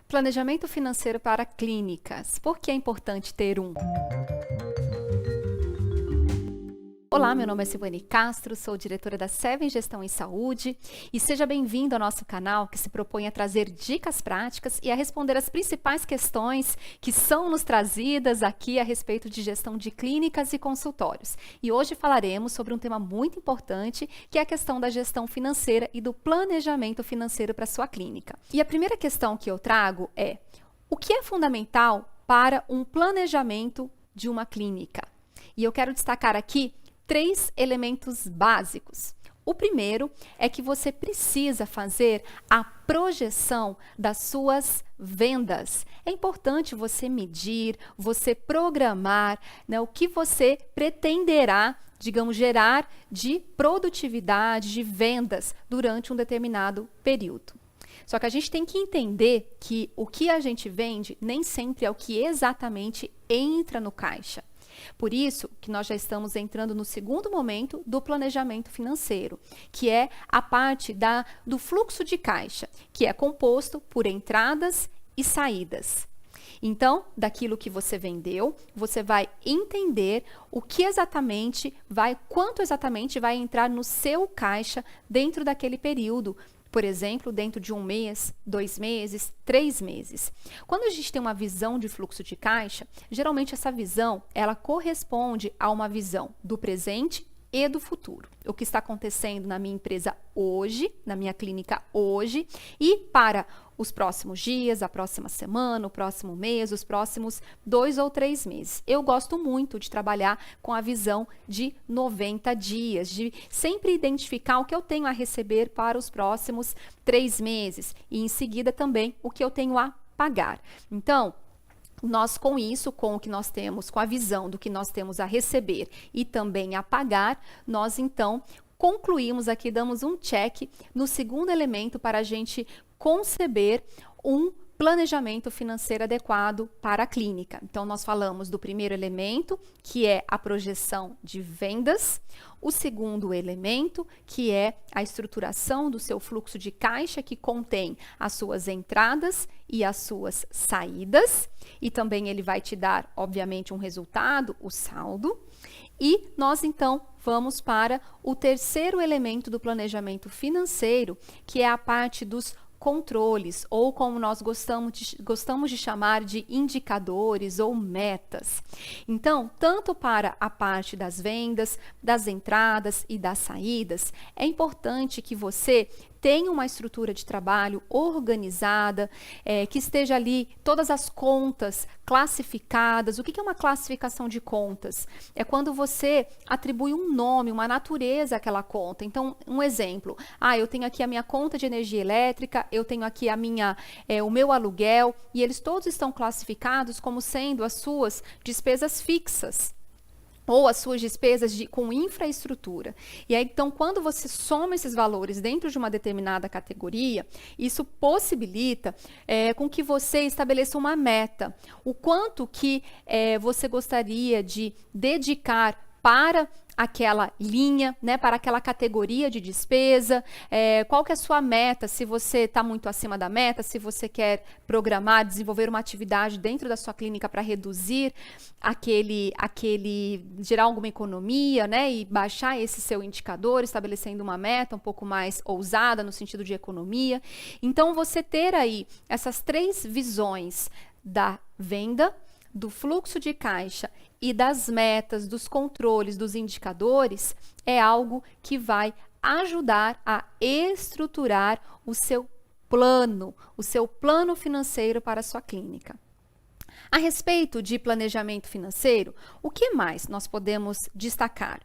Planejamento financeiro para clínicas. Por que é importante ter um? Olá, meu nome é Silvane Castro, sou diretora da Seven Gestão em Saúde e seja bem-vindo ao nosso canal que se propõe a trazer dicas práticas e a responder as principais questões que são nos trazidas aqui a respeito de gestão de clínicas e consultórios. E hoje falaremos sobre um tema muito importante, que é a questão da gestão financeira e do planejamento financeiro para sua clínica. E a primeira questão que eu trago é: o que é fundamental para um planejamento de uma clínica? E eu quero destacar aqui 3 elementos básicos. O primeiro é que você precisa fazer a projeção das suas vendas. É importante você medir, você programar, o que você pretenderá, digamos, gerar de produtividade, de vendas durante um determinado período. Só que a gente tem que entender que o que a gente vende nem sempre é o que exatamente entra no caixa. Por isso que nós já estamos entrando no segundo momento do planejamento financeiro, que é a parte do fluxo de caixa, que é composto por entradas e saídas. Então, daquilo que você vendeu, você vai entender o que exatamente quanto exatamente vai entrar no seu caixa dentro daquele período. Por exemplo, dentro de 1 mês, 2 meses, 3 meses. Quando a gente tem uma visão de fluxo de caixa, geralmente essa visão, ela corresponde a uma visão do presente e do futuro. O que está acontecendo na minha empresa hoje, na minha clínica hoje, e para os próximos dias, a próxima semana, o próximo mês, os próximos 2 ou 3 meses. Eu gosto muito de trabalhar com a visão de 90 dias, de sempre identificar o que eu tenho a receber para os próximos 3 meses e em seguida também o que eu tenho a pagar. Então, nós com isso, com o que nós temos, com a visão do que nós temos a receber e também a pagar, nós então concluímos aqui, damos um check no segundo elemento para a gente conceber um planejamento financeiro adequado para a clínica. Então, nós falamos do primeiro elemento, que é a projeção de vendas. O segundo elemento, que é a estruturação do seu fluxo de caixa, que contém as suas entradas e as suas saídas. E também ele vai te dar, obviamente, um resultado, o saldo. E nós, então, vamos para o terceiro elemento do planejamento financeiro, que é a parte dos controles, ou como nós gostamos de chamar de indicadores ou metas. Então, tanto para a parte das vendas, das entradas e das saídas, é importante que você tenha uma estrutura de trabalho organizada, que esteja ali todas as contas classificadas. O que é uma classificação de contas? É quando você atribui um nome, uma natureza àquela conta. Então, um exemplo, eu tenho aqui a minha conta de energia elétrica, eu tenho aqui o meu aluguel, e eles todos estão classificados como sendo as suas despesas fixas, ou as suas despesas com infraestrutura. E aí, então, quando você soma esses valores dentro de uma determinada categoria, isso possibilita com que você estabeleça uma meta. O quanto que você gostaria de dedicar para aquela linha, para aquela categoria de despesa, qual que é a sua meta, se você está muito acima da meta, se você quer programar, desenvolver uma atividade dentro da sua clínica para reduzir gerar alguma economia, e baixar esse seu indicador, estabelecendo uma meta um pouco mais ousada no sentido de economia. Então, você ter aí essas 3 visões da venda, do fluxo de caixa e das metas, dos controles, dos indicadores, é algo que vai ajudar a estruturar o seu plano financeiro para a sua clínica. A respeito de planejamento financeiro, o que mais nós podemos destacar?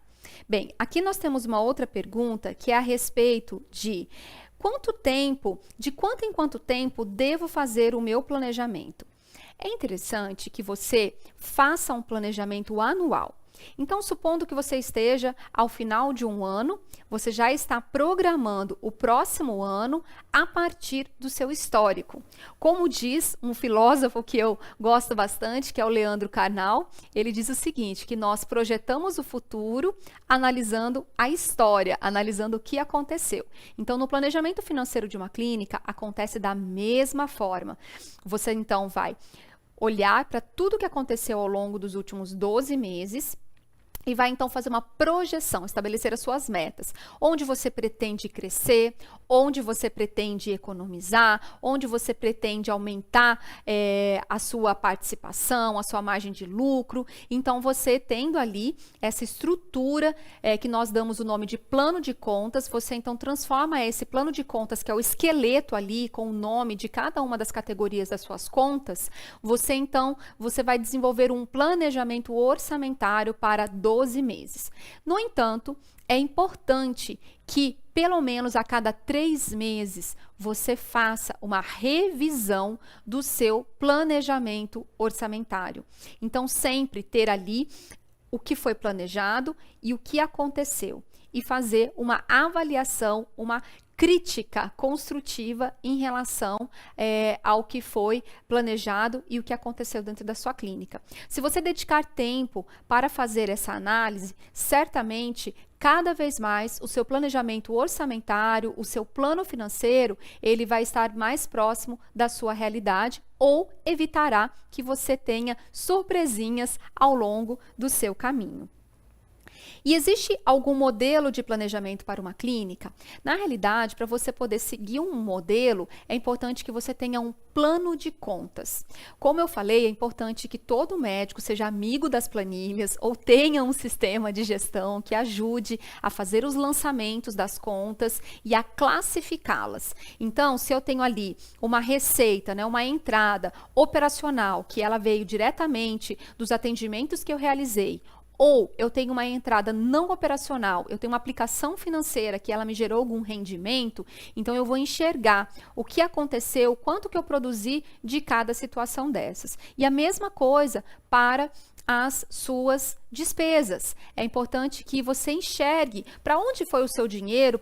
Bem, aqui nós temos uma outra pergunta que é a respeito de de quanto em quanto tempo devo fazer o meu planejamento. É interessante que você faça um planejamento anual. Então, supondo que você esteja ao final de um ano, você já está programando o próximo ano a partir do seu histórico. Como diz um filósofo que eu gosto bastante, que é o Leandro Carnal, ele diz o seguinte, que nós projetamos o futuro analisando a história, analisando o que aconteceu. Então, no planejamento financeiro de uma clínica, acontece da mesma forma. Você, então, vai olhar para tudo o que aconteceu ao longo dos últimos 12 meses, e vai então fazer uma projeção, estabelecer as suas metas, onde você pretende crescer, onde você pretende economizar, onde você pretende aumentar a sua participação, a sua margem de lucro. Então, você tendo ali essa estrutura que nós damos o nome de plano de contas, você então transforma esse plano de contas, que é o esqueleto ali, com o nome de cada uma das categorias das suas contas, você vai desenvolver um planejamento orçamentário para 12 meses. No entanto, é importante que, pelo menos a cada 3 meses, você faça uma revisão do seu planejamento orçamentário. Então, sempre ter ali o que foi planejado e o que aconteceu. E fazer uma avaliação, uma crítica construtiva em relação ao que foi planejado e o que aconteceu dentro da sua clínica. Se você dedicar tempo para fazer essa análise, certamente, cada vez mais, o seu planejamento orçamentário, o seu plano financeiro, ele vai estar mais próximo da sua realidade ou evitará que você tenha surpresinhas ao longo do seu caminho. E existe algum modelo de planejamento para uma clínica? Na realidade, para você poder seguir um modelo, é importante que você tenha um plano de contas. Como eu falei, é importante que todo médico seja amigo das planilhas ou tenha um sistema de gestão que ajude a fazer os lançamentos das contas e a classificá-las. Então, se eu tenho ali uma receita, né, uma entrada operacional, que ela veio diretamente dos atendimentos que eu realizei, ou eu tenho uma entrada não operacional, eu tenho uma aplicação financeira que ela me gerou algum rendimento, então eu vou enxergar o que aconteceu, quanto que eu produzi de cada situação dessas. E a mesma coisa para as suas despesas. É importante que você enxergue para onde foi o seu dinheiro,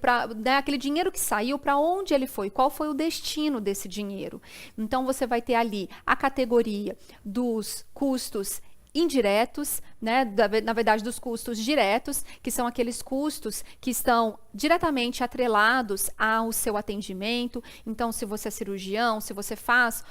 aquele dinheiro que saiu, para onde ele foi, qual foi o destino desse dinheiro. Então, você vai ter ali a categoria dos custos indiretos, né, na verdade dos custos diretos, que são aqueles custos que estão diretamente atrelados ao seu atendimento. Então, se você é cirurgião, se você faz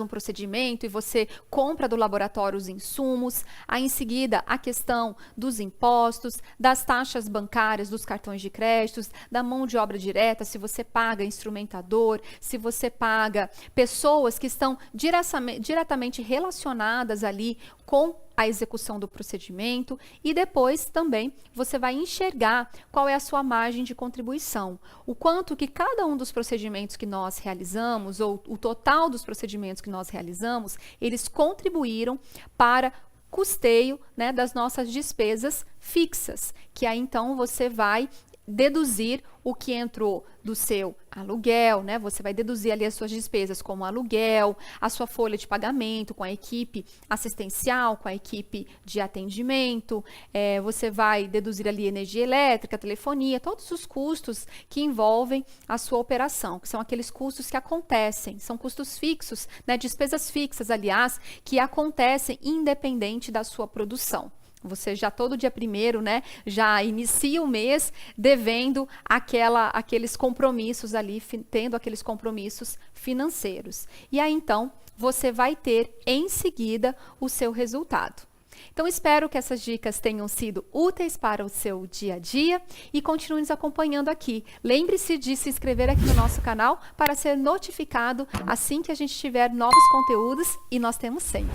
um procedimento e você compra do laboratório os insumos, aí em seguida a questão dos impostos, das taxas bancárias, dos cartões de créditos, da mão de obra direta, se você paga instrumentador, se você paga pessoas que estão diretamente relacionadas ali com a execução do procedimento, e depois também você vai enxergar qual é a sua margem de contribuição, o quanto que cada um dos procedimentos que nós realizamos, ou o total dos procedimentos que nós realizamos, eles contribuíram para custeio, né, das nossas despesas fixas, que aí então você vai deduzir o que entrou do seu aluguel, né? Você vai deduzir ali as suas despesas como aluguel, a sua folha de pagamento com a equipe assistencial, com a equipe de atendimento, você vai deduzir ali energia elétrica, telefonia, todos os custos que envolvem a sua operação, que são aqueles custos que acontecem, são custos fixos, né? Despesas fixas, aliás, que acontecem independente da sua produção. Você já todo dia 1º, né, já inicia o mês devendo aqueles compromissos ali, tendo aqueles compromissos financeiros. E aí, então, você vai ter em seguida o seu resultado. Então, espero que essas dicas tenham sido úteis para o seu dia a dia e continue nos acompanhando aqui. Lembre-se de se inscrever aqui no nosso canal para ser notificado assim que a gente tiver novos conteúdos, e nós temos sempre.